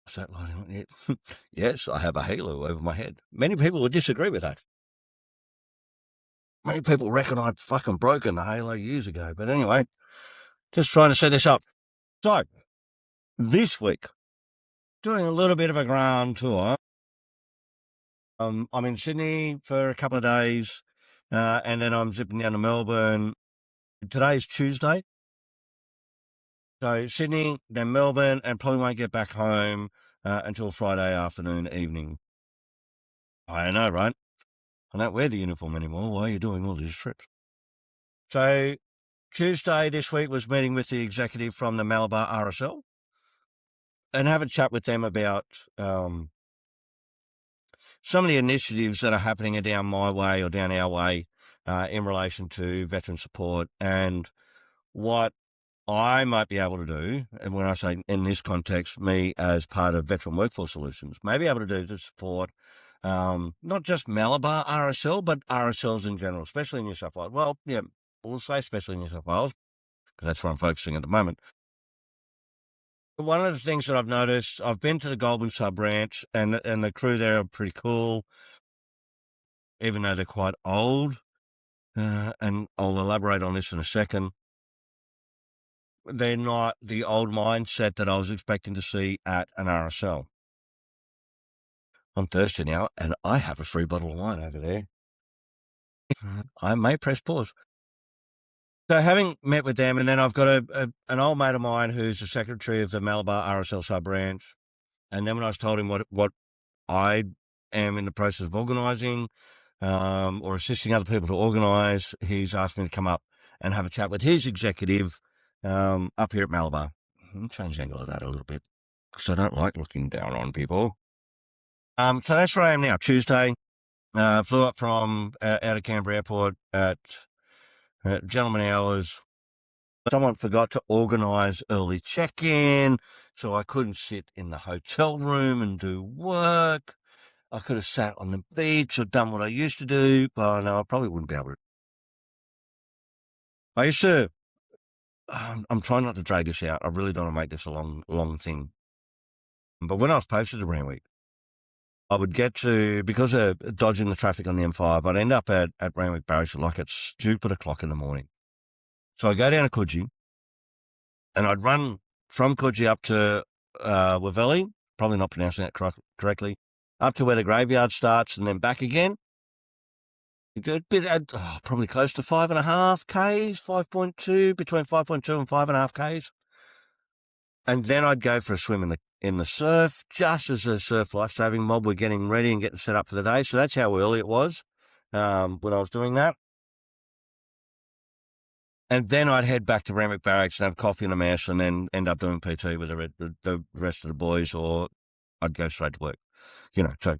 Is that lighting on yet? Yes, I have a halo over my head. Many people would disagree with that. Many people reckon I'd fucking broken the halo years ago. But anyway, just trying to set this up. So, this week, doing a little bit of a grand tour. I'm in Sydney for a couple of days, and then I'm zipping down to Melbourne. Today's Tuesday. So Sydney, then Melbourne, and probably won't get back home until Friday afternoon, evening. I know, right? I don't wear the uniform anymore. Why are you doing all these trips? So Tuesday this week was meeting with the executive from the Malabar RSL and have a chat with them about some of the initiatives that are happening down my way or down our way in relation to veteran support and what I might be able to do, and when I say in this context, me as part of Veteran Workforce Solutions, may be able to do to support not just Malabar RSL, but RSLs in general, especially in New South Wales. Well, yeah, we'll say especially in New South Wales, because that's where I'm focusing at the moment. One of the things that I've noticed, I've been to the Goulburn sub-branch, and the crew there are pretty cool, even though they're quite old, and I'll elaborate on this in a second. They're not the old mindset that I was expecting to see at an RSL. I'm thirsty now, and I have a free bottle of wine over there. I may press pause. So having met with them, and then I've got an old mate of mine who's the secretary of the Malabar RSL sub-branch, and then when I was told him what I am in the process of organising or assisting other people to organise, he's asked me to come up and have a chat with his executive up here at Malabar. Change the angle of that a little bit, because I don't like looking down on people. So that's where I am now, Tuesday. Flew up from out of Canberra Airport at gentleman hours. Someone forgot to organise early check-in, so I couldn't sit in the hotel room and do work. I could have sat on the beach or done what I used to do, but no, I probably wouldn't be able to. I used to, I'm trying not to drag this out. I really don't want to make this a long thing. But when I was posted to Randwick, I would get to, because of dodging the traffic on the M5, I'd end up at Randwick Barracks like at stupid o'clock in the morning. So I'd go down to Coogee, and I'd run from Coogee up to Waverley, probably not pronouncing that correctly, up to where the graveyard starts, and then back again. Probably close to 5.5 Ks, 5.2, between 5.2 and 5.5 Ks. And then I'd go for a swim in the surf, just as the surf lifesaving mob were getting ready and getting set up for the day. So that's how early it was when I was doing that. And then I'd head back to Randwick Barracks and have coffee and a mash, and then end up doing PT with the rest of the boys, or I'd go straight to work. So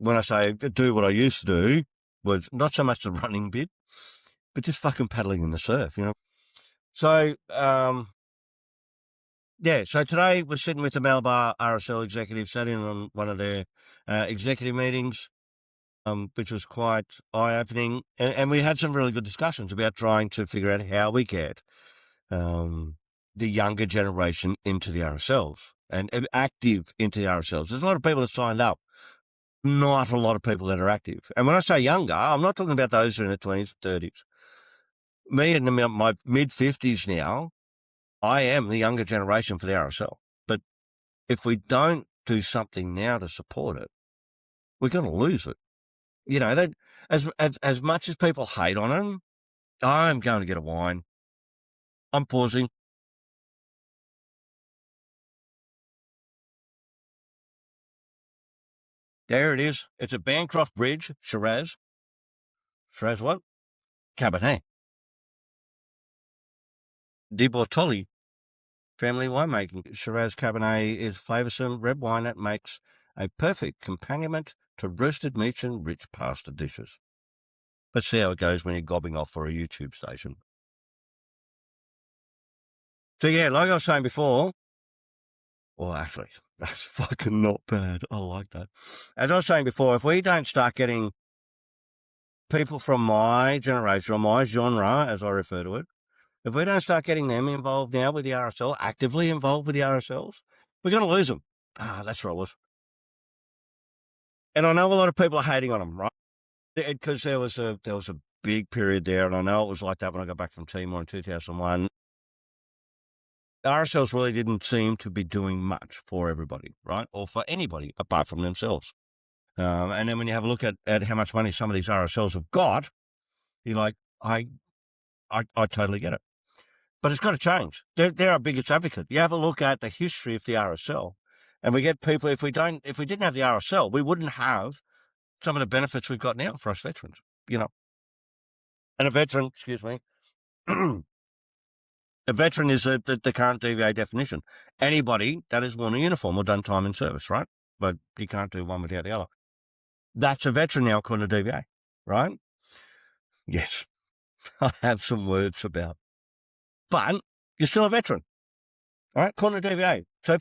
when I say do what I used to do, was not so much the running bit, but just fucking paddling in the surf, So, so today we're sitting with the Malabar RSL executive, sat in on one of their executive meetings, which was quite eye-opening. And we had some really good discussions about trying to figure out how we get the younger generation into the RSLs and active into the RSLs. There's a lot of people that signed up, not a lot of people that are active. And when I say younger, I'm not talking about those who are in their 20s, 30s. Me in my mid-50s now, I am the younger generation for the RSL. But if we don't do something now to support it, we're going to lose it. As much as people hate on them, I'm going to get a wine. I'm pausing. There it is. It's a Bancroft Bridge, Shiraz. Shiraz what? Cabernet. Di Bortoli family winemaking. Shiraz Cabernet is flavoursome red wine that makes a perfect accompaniment to roasted meats and rich pasta dishes. Let's see how it goes when you're gobbing off for a YouTube station. So yeah, like I was saying before, well, actually, that's fucking not bad. I like that. As I was saying before, if we don't start getting people from my generation or my genre, as I refer to it, if we don't start getting them involved now with the RSL, actively involved with the RSLs, We're going to lose them. Ah, that's what it was. And I know a lot of people are hating on them, right? Because there was a big period there, and I know it was like that when I got back from Timor in 2001. RSLs really didn't seem to be doing much for everybody, right? Or for anybody apart from themselves. And then when you have a look at how much money some of these RSLs have got, you're like, I totally get it. But it's got to change. They're our biggest advocate. You have a look at the history of the RSL, and we get people, if we didn't have the RSL, we wouldn't have some of the benefits we've got now for us veterans, you know. And a veteran, excuse me, a veteran is the current DVA definition. Anybody that has worn a uniform or done time in service, right? But you can't do one without the other. That's a veteran now according to DVA, right? Yes, I have some words about. But you're still a veteran, all right? According to DVA. So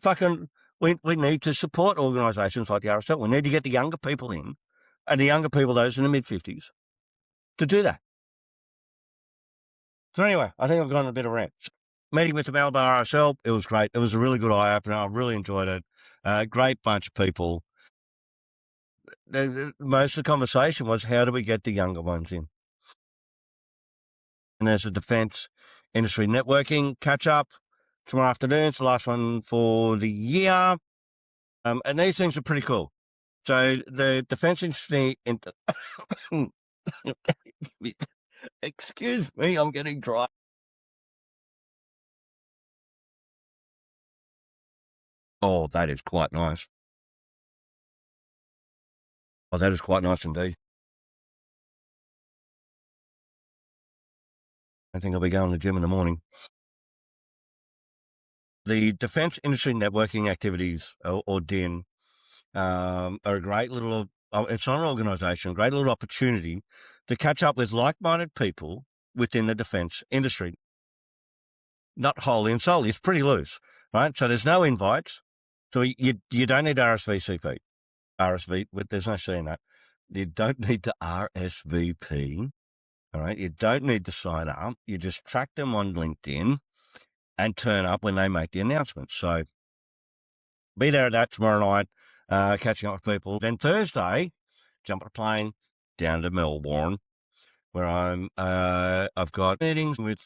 we need to support organisations like the RSL. We need to get the younger people in, and the younger people, those in the mid-50s, to do that. So anyway, I think I've gone on a bit of a rant. Meeting with the Melbourne RSL, it was great. It was a really good eye-opener. I really enjoyed it. Great bunch of people. Most of the conversation was, how do we get the younger ones in? And there's a defence industry networking catch-up tomorrow afternoon. It's the last one for the year. And these things are pretty cool. So the defence industry... Excuse me, I'm getting dry. Oh, that is quite nice. Oh, that is quite nice indeed. I think I'll be going to the gym in the morning. The Defence Industry Networking Activities, or DIN, are a great little... it's not an organisation, a great little opportunity to catch up with like-minded people within the defence industry. Not wholly and solely, it's pretty loose, right? So there's no invites. So you don't need RSVCP. There's no C in that. You don't need to RSVP, all right? You don't need to sign up. You just track them on LinkedIn and turn up when they make the announcement. So be there at that tomorrow night, catching up with people. Then Thursday, jump on a plane down to Melbourne, where I've got meetings with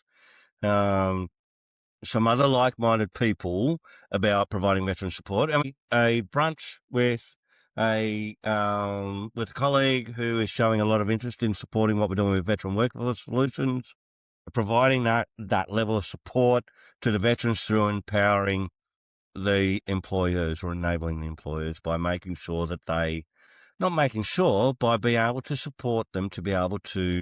some other like-minded people about providing veteran support, and a brunch with a colleague who is showing a lot of interest in supporting what we're doing with Veteran Workforce Solutions, providing that level of support to the veterans through empowering the employers, or enabling the employers by making sure that by being able to support them to be able to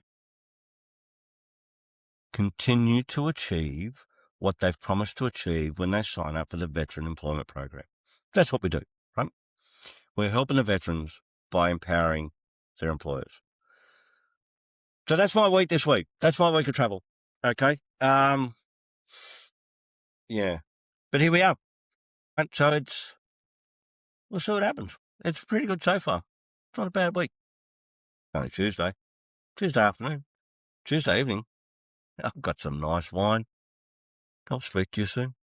continue to achieve what they've promised to achieve when they sign up for the Veteran Employment Program. That's what we do, right? We're helping the veterans by empowering their employers. So that's my week this week. That's my week of travel. Okay. Yeah. But here we are. And so we'll see what happens. It's pretty good so far. It's not a bad week. Only Tuesday afternoon, Tuesday evening. I've got some nice wine. I'll speak to you soon.